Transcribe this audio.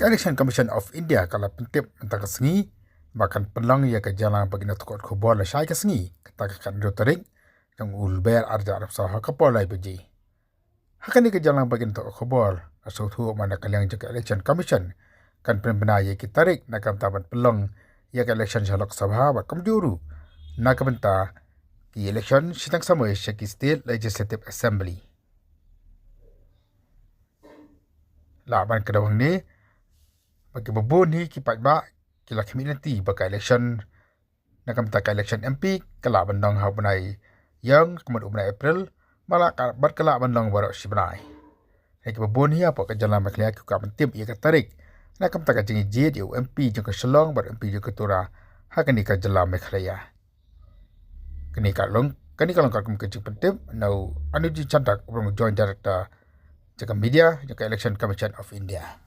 Election Commission of India kalau pentip mentang kesengi bahkan pelang ia ke jalan bagi nak tukar kubur lah syai kesengi katakan rotarik yang ulber arja Arab Saha kapol lai beji. Hakan ni ke jalan bagi nak tukar kubur asal tu mana kalian jaga Election Commission kan benar ia kita tarik nak taban pelang ia ke election Lok Sabha bakam diuru nak benta ki election sidang sama Shaki State Legislative Assembly. Laban kedawang ni bagi bebun ni kipat ba kila community bagi election nak benta election MP kala bandang ha benai yang kemudian benai April malah berkala bandang baru si benai. Ki bebun ni apa ke jalan maklia ku ka pentim ia ke tarik nak benta jingi jid eu MP jeng ke Selong bar MP jeng ke Tura ha kani ka jalan maklia. Kani kalong ka ke pentim nau anu ji cantak joint director jaga media jaga Election Commission of India.